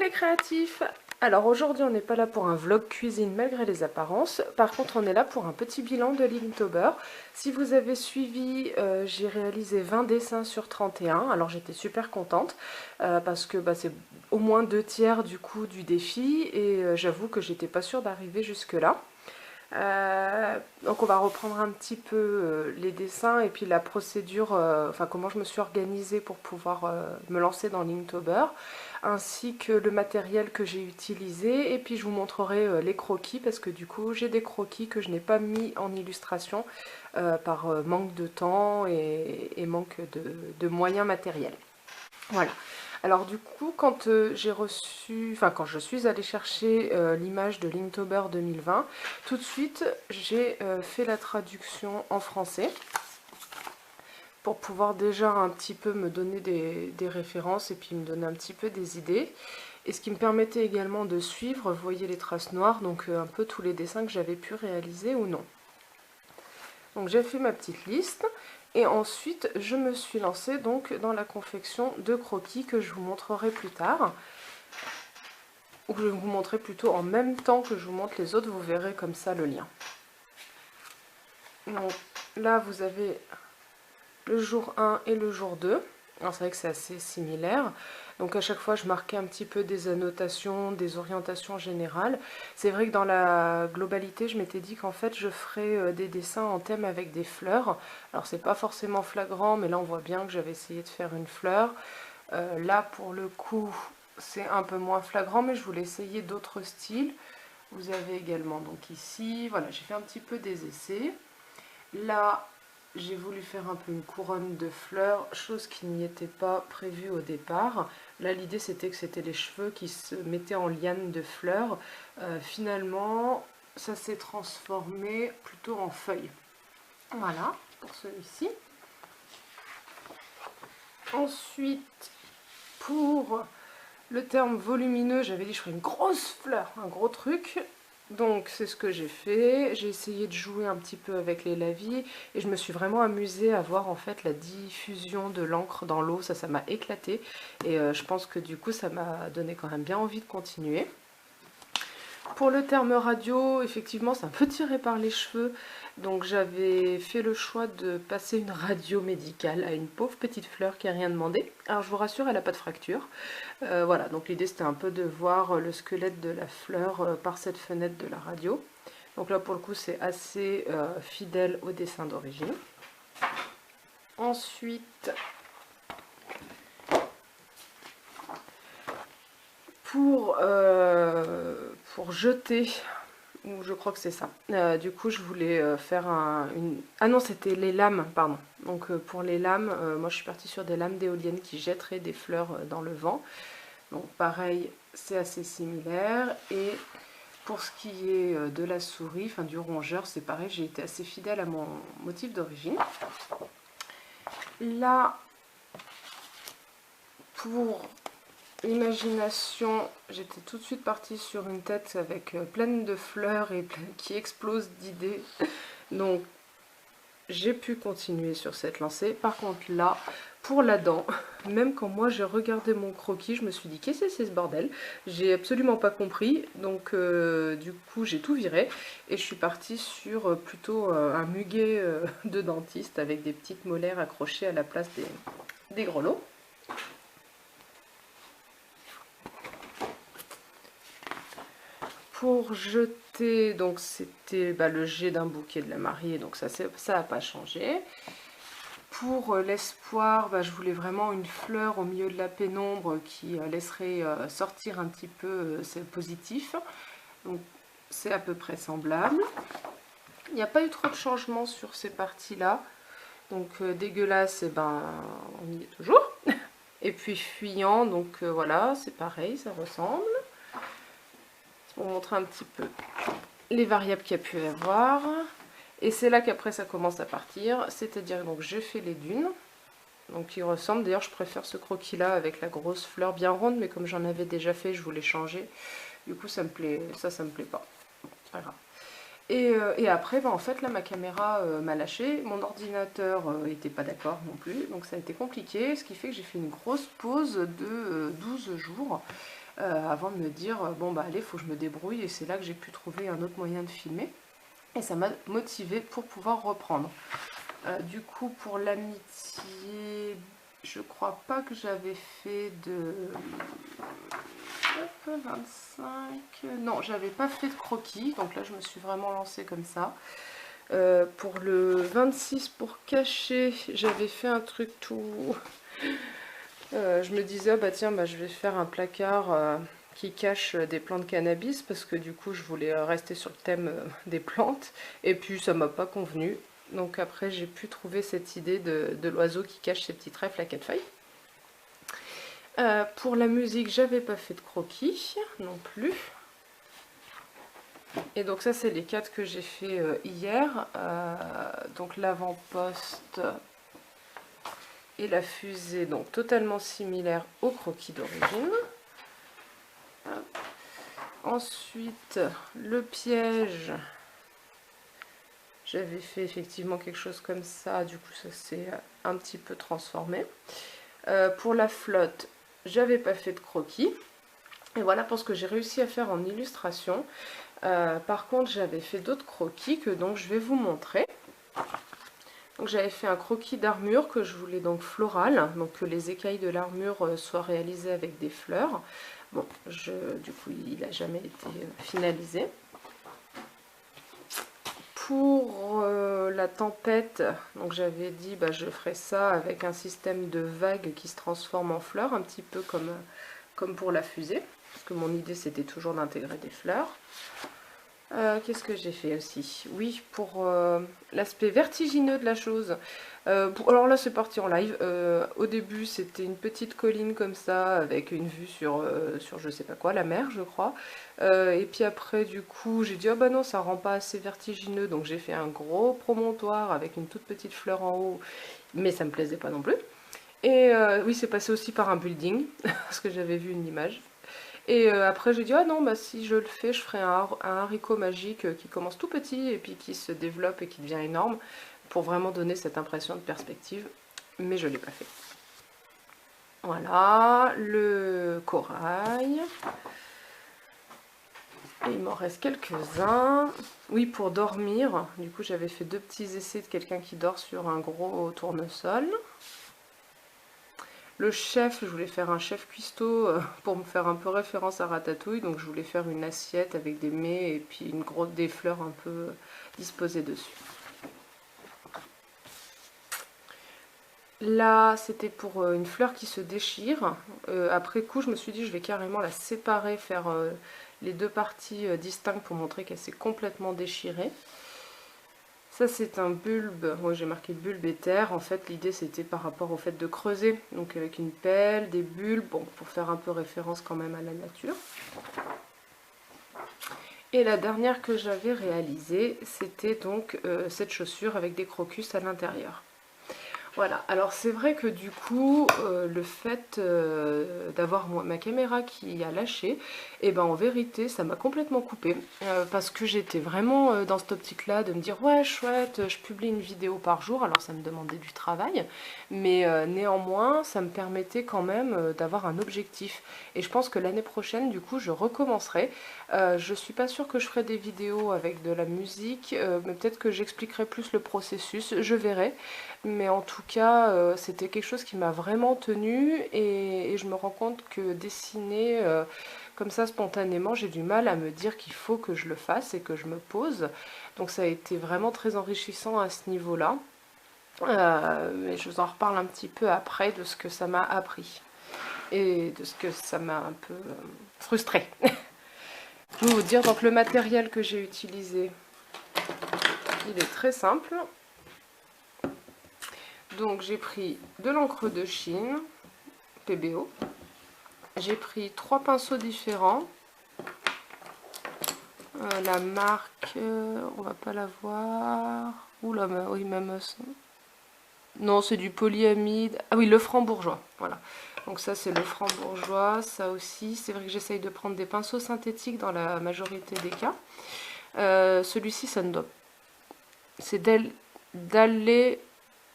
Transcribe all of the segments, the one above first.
les créatifs! Alors aujourd'hui on n'est pas là pour un vlog cuisine malgré les apparences, par contre on est là pour un petit bilan de Linktober. Si vous avez suivi, j'ai réalisé 20 dessins sur 31, alors j'étais super contente parce que c'est au moins 2/3 du coup du défi et j'avoue que j'étais pas sûre d'arriver jusque là. Donc on va reprendre un petit peu les dessins et puis la procédure, enfin comment je me suis organisée pour pouvoir me lancer dans Linktober, ainsi que le matériel que j'ai utilisé, et puis je vous montrerai les croquis parce que du coup j'ai des croquis que je n'ai pas mis en illustration par manque de temps et manque de moyens matériels. Voilà. Alors du coup, quand quand je suis allée chercher l'image de Linktober 2020, tout de suite j'ai fait la traduction en français pour pouvoir déjà un petit peu me donner des références et puis me donner un petit peu des idées. Et ce qui me permettait également de suivre, vous voyez les traces noires, donc un peu tous les dessins que j'avais pu réaliser ou non. Donc j'ai fait ma petite liste. Et ensuite, je me suis lancée donc dans la confection de croquis que je vous montrerai plus tard. Ou que je vais vous montrer plutôt en même temps que je vous montre les autres, vous verrez comme ça le lien. Donc là, vous avez le jour 1 et le jour 2. Alors c'est vrai que c'est assez similaire. Donc à chaque fois, je marquais un petit peu des annotations, des orientations générales. C'est vrai que dans la globalité, je m'étais dit qu'en fait, je ferais des dessins en thème avec des fleurs. Alors c'est pas forcément flagrant, mais là on voit bien que j'avais essayé de faire une fleur. Là, pour le coup, c'est un peu moins flagrant, mais je voulais essayer d'autres styles. Vous avez également donc ici, voilà, j'ai fait un petit peu des essais. Là, j'ai voulu faire un peu une couronne de fleurs, chose qui n'y était pas prévue au départ. Là, l'idée, c'était que c'était les cheveux qui se mettaient en liane de fleurs. Finalement, ça s'est transformé plutôt en feuilles. Voilà, pour celui-ci. Ensuite, pour le terme volumineux, j'avais dit que je ferais une grosse fleur, un gros truc. Donc c'est ce que j'ai fait, j'ai essayé de jouer un petit peu avec les lavis et je me suis vraiment amusée à voir en fait la diffusion de l'encre dans l'eau, ça m'a éclaté et je pense que du coup ça m'a donné quand même bien envie de continuer. Pour le terme radio, effectivement c'est un peu tiré par les cheveux, donc j'avais fait le choix de passer une radio médicale à une pauvre petite fleur qui n'a rien demandé. Alors je vous rassure, elle n'a pas de fracture. Voilà, donc l'idée c'était un peu de voir le squelette de la fleur par cette fenêtre de la radio. Donc là pour le coup c'est assez fidèle au dessin d'origine. Ensuite, pour jeter, ou je crois que c'est ça, du coup je voulais faire ah non, c'était les lames, pardon. Donc pour les lames, moi je suis partie sur des lames d'éoliennes qui jetteraient des fleurs dans le vent. Donc pareil, c'est assez similaire. Et pour ce qui est de la souris, enfin du rongeur, c'est pareil, j'ai été assez fidèle à mon motif d'origine. Là, pour l'imagination, j'étais tout de suite partie sur une tête avec pleine de fleurs et qui explose d'idées. Donc j'ai pu continuer sur cette lancée. Par contre là, pour la dent, même quand moi j'ai regardé mon croquis, je me suis dit qu'est-ce que c'est ce bordel? J'ai absolument pas compris, donc du coup j'ai tout viré et je suis partie sur plutôt un muguet de dentiste avec des petites molaires accrochées à la place des grelots. Pour jeter, donc c'était le jet d'un bouquet de la mariée, donc ça n'a pas changé. Pour l'espoir, je voulais vraiment une fleur au milieu de la pénombre qui laisserait sortir un petit peu ce positif. Donc c'est à peu près semblable. Il n'y a pas eu trop de changements sur ces parties-là. Donc dégueulasse, on y est toujours. Et puis fuyant, donc voilà, c'est pareil, ça ressemble. Pour montrer un petit peu les variables qu'il y a pu y avoir. Et c'est là qu'après ça commence à partir, c'est-à-dire donc je fais les dunes, donc ils ressemblent, d'ailleurs je préfère ce croquis là avec la grosse fleur bien ronde, mais comme j'en avais déjà fait, je voulais changer, du coup ça me plaît, ça me plaît pas, c'est pas grave. Et après, en fait là ma caméra m'a lâché, mon ordinateur n'était pas d'accord non plus, donc ça a été compliqué, ce qui fait que j'ai fait une grosse pause de 12 jours, avant de me dire, bon bah allez, faut que je me débrouille, et c'est là que j'ai pu trouver un autre moyen de filmer. Et ça m'a motivée pour pouvoir reprendre. Du coup, pour l'amitié, je crois pas que j'avais fait de 25. Non, j'avais pas fait de croquis, donc là je me suis vraiment lancée comme ça. Pour le 26, pour cacher, j'avais fait un truc tout... je me disais, bah tiens, bah, je vais faire un placard qui cache des plantes cannabis, parce que du coup je voulais rester sur le thème des plantes, et puis ça m'a pas convenu. Donc après j'ai pu trouver cette idée de l'oiseau qui cache ses petits trèfles à 4 feuilles. Pour la musique, j'avais pas fait de croquis non plus. Et donc ça c'est les 4 que j'ai fait hier. Donc l'avant-poste et la fusée, donc totalement similaire au croquis d'origine. Ensuite le piège, j'avais fait effectivement quelque chose comme ça, du coup ça s'est un petit peu transformé. Pour la flotte, j'avais pas fait de croquis. Et voilà pour ce que j'ai réussi à faire en illustration. Par contre, j'avais fait d'autres croquis que donc je vais vous montrer. Donc j'avais fait un croquis d'armure que je voulais donc floral, donc que les écailles de l'armure soient réalisées avec des fleurs. Bon, du coup, il n'a jamais été finalisé. Pour la tempête, donc j'avais dit bah, je ferai ça avec un système de vagues qui se transforme en fleurs, un petit peu comme pour la fusée, parce que mon idée c'était toujours d'intégrer des fleurs. Qu'est-ce que j'ai fait aussi? Oui, pour l'aspect vertigineux de la chose. Alors là, c'est parti en live. Au début, c'était une petite colline comme ça, avec une vue sur je sais pas quoi, la mer, je crois. Et puis après, du coup, j'ai dit, oh bah non, ça rend pas assez vertigineux. Donc j'ai fait un gros promontoire avec une toute petite fleur en haut, mais ça me plaisait pas non plus. Et oui, c'est passé aussi par un building, parce que j'avais vu une image. Et après j'ai dit, ah non, bah si je le fais, je ferai un haricot magique qui commence tout petit et puis qui se développe et qui devient énorme, pour vraiment donner cette impression de perspective, mais je ne l'ai pas fait. Voilà, le corail. Et il m'en reste quelques-uns. Oui, pour dormir, du coup j'avais fait 2 petits essais de quelqu'un qui dort sur un gros tournesol. Le chef, je voulais faire un chef cuistot pour me faire un peu référence à Ratatouille, donc je voulais faire une assiette avec des mets et puis des fleurs un peu disposées dessus. Là, c'était pour une fleur qui se déchire. Après coup, je me suis dit je vais carrément la séparer, faire les 2 parties distinctes pour montrer qu'elle s'est complètement déchirée. Ça c'est un bulbe, moi j'ai marqué bulbe et terre, en fait l'idée c'était par rapport au fait de creuser, donc avec une pelle, des bulbes, bon, pour faire un peu référence quand même à la nature. Et la dernière que j'avais réalisée, c'était donc cette chaussure avec des crocus à l'intérieur. Voilà, alors c'est vrai que du coup, le fait d'avoir ma caméra qui a lâché, et ben en vérité ça m'a complètement coupée, parce que j'étais vraiment dans cette optique là de me dire ouais chouette, je publie une vidéo par jour, alors ça me demandait du travail, mais néanmoins ça me permettait quand même d'avoir un objectif, et je pense que l'année prochaine du coup je recommencerai. Je suis pas sûre que je ferai des vidéos avec de la musique, mais peut-être que j'expliquerai plus le processus, je verrai. Mais en tout cas, c'était quelque chose qui m'a vraiment tenue, et je me rends compte que dessiner comme ça spontanément, j'ai du mal à me dire qu'il faut que je le fasse et que je me pose. Donc ça a été vraiment très enrichissant à ce niveau-là. Mais je vous en reparle un petit peu après de ce que ça m'a appris et de ce que ça m'a un peu frustrée. Je vais vous dire, donc le matériel que j'ai utilisé, il est très simple. Donc j'ai pris de l'encre de Chine, PBO. J'ai pris 3 pinceaux différents. La marque, on va pas la voir. Oula, oui, même. Non, c'est du polyamide. Ah oui, le franc-bourgeois. Voilà. Donc ça, c'est le franc-bourgeois. Ça aussi, c'est vrai que j'essaye de prendre des pinceaux synthétiques dans la majorité des cas. Celui-ci, ça ne doit. C'est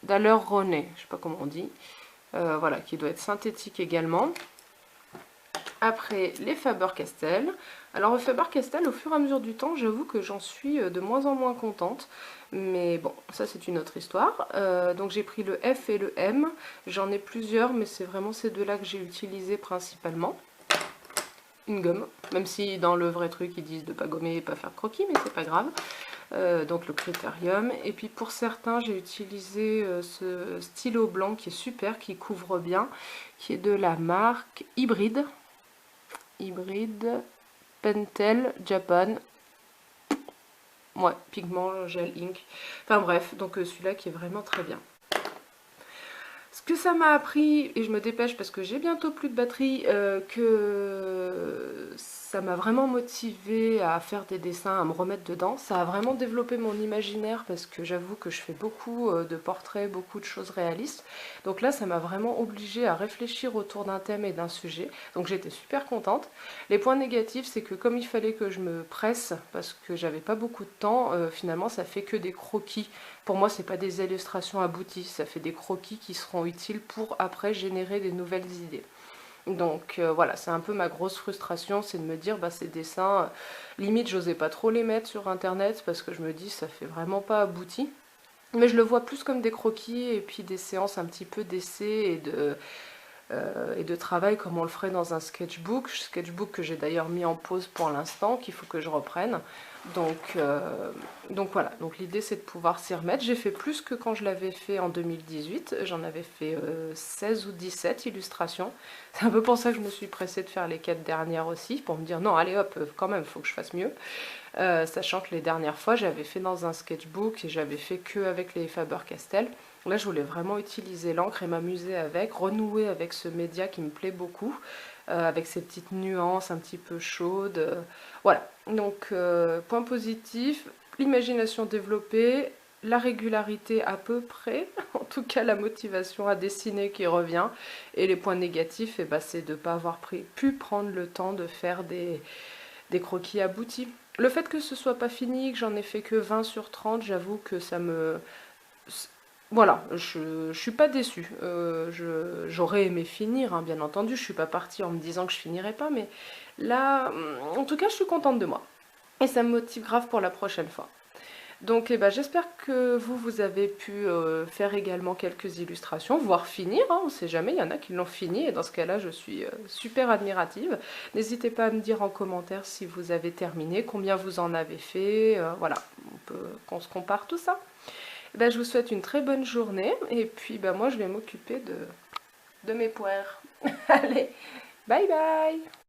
Daler-Roné, je sais pas comment on dit. Voilà, qui doit être synthétique également. Après, les Faber-Castell. Alors, le Faber-Castell, au fur et à mesure du temps, j'avoue que j'en suis de moins en moins contente. Mais bon, ça c'est une autre histoire. Donc j'ai pris le F et le M. J'en ai plusieurs, mais c'est vraiment ces deux-là que j'ai utilisés principalement. Une gomme, même si dans le vrai truc ils disent de pas gommer et pas faire de croquis, mais c'est pas grave. Donc le Critérium. Et puis pour certains, j'ai utilisé ce stylo blanc qui est super, qui couvre bien, qui est de la marque Hybrid. Hybrid Pentel Japan. Ouais, pigment, gel, ink. Enfin bref, donc celui-là qui est vraiment très bien. Ce que ça m'a appris, et je me dépêche parce que j'ai bientôt plus de batterie, que ça m'a vraiment motivée à faire des dessins, à me remettre dedans. Ça a vraiment développé mon imaginaire parce que j'avoue que je fais beaucoup de portraits, beaucoup de choses réalistes. Donc là, ça m'a vraiment obligée à réfléchir autour d'un thème et d'un sujet. Donc j'étais super contente. Les points négatifs, c'est que comme il fallait que je me presse parce que j'avais pas beaucoup de temps, finalement ça fait que des croquis. Pour moi, c'est pas des illustrations abouties, ça fait des croquis qui seront utiles pour après générer des nouvelles idées. Donc voilà, c'est un peu ma grosse frustration, c'est de me dire, bah ces dessins, limite j'osais pas trop les mettre sur internet parce que je me dis ça fait vraiment pas abouti. Mais je le vois plus comme des croquis et puis des séances un petit peu d'essai et de travail comme on le ferait dans un sketchbook que j'ai d'ailleurs mis en pause pour l'instant, qu'il faut que je reprenne. Donc voilà, donc l'idée c'est de pouvoir s'y remettre. J'ai fait plus que quand je l'avais fait en 2018, j'en avais fait 16 ou 17 illustrations. C'est un peu pour ça que je me suis pressée de faire les 4 dernières aussi, pour me dire non allez hop, quand même, il faut que je fasse mieux. Sachant que les dernières fois j'avais fait dans un sketchbook et j'avais fait que avec les Faber-Castell. Là, je voulais vraiment utiliser l'encre et m'amuser avec, renouer avec ce média qui me plaît beaucoup, avec ces petites nuances un petit peu chaudes. Voilà, donc point positif, l'imagination développée, la régularité à peu près, en tout cas la motivation à dessiner qui revient, et les points négatifs, eh ben, c'est de ne pas avoir pu prendre le temps de faire des croquis aboutis. Le fait que ce soit pas fini, que j'en ai fait que 20 sur 30, j'avoue que ça me... Voilà, je suis pas déçue. J'aurais aimé finir, hein, bien entendu. Je suis pas partie en me disant que je finirais pas, mais là, en tout cas, je suis contente de moi. Et ça me motive grave pour la prochaine fois. Donc, eh ben, j'espère que vous avez pu faire également quelques illustrations, voire finir, hein, on sait jamais, il y en a qui l'ont fini, et dans ce cas-là, je suis super admirative. N'hésitez pas à me dire en commentaire si vous avez terminé, combien vous en avez fait, voilà, on peut qu'on se compare tout ça. Ben, je vous souhaite une très bonne journée et puis ben, moi je vais m'occuper de mes poires. Allez, bye bye!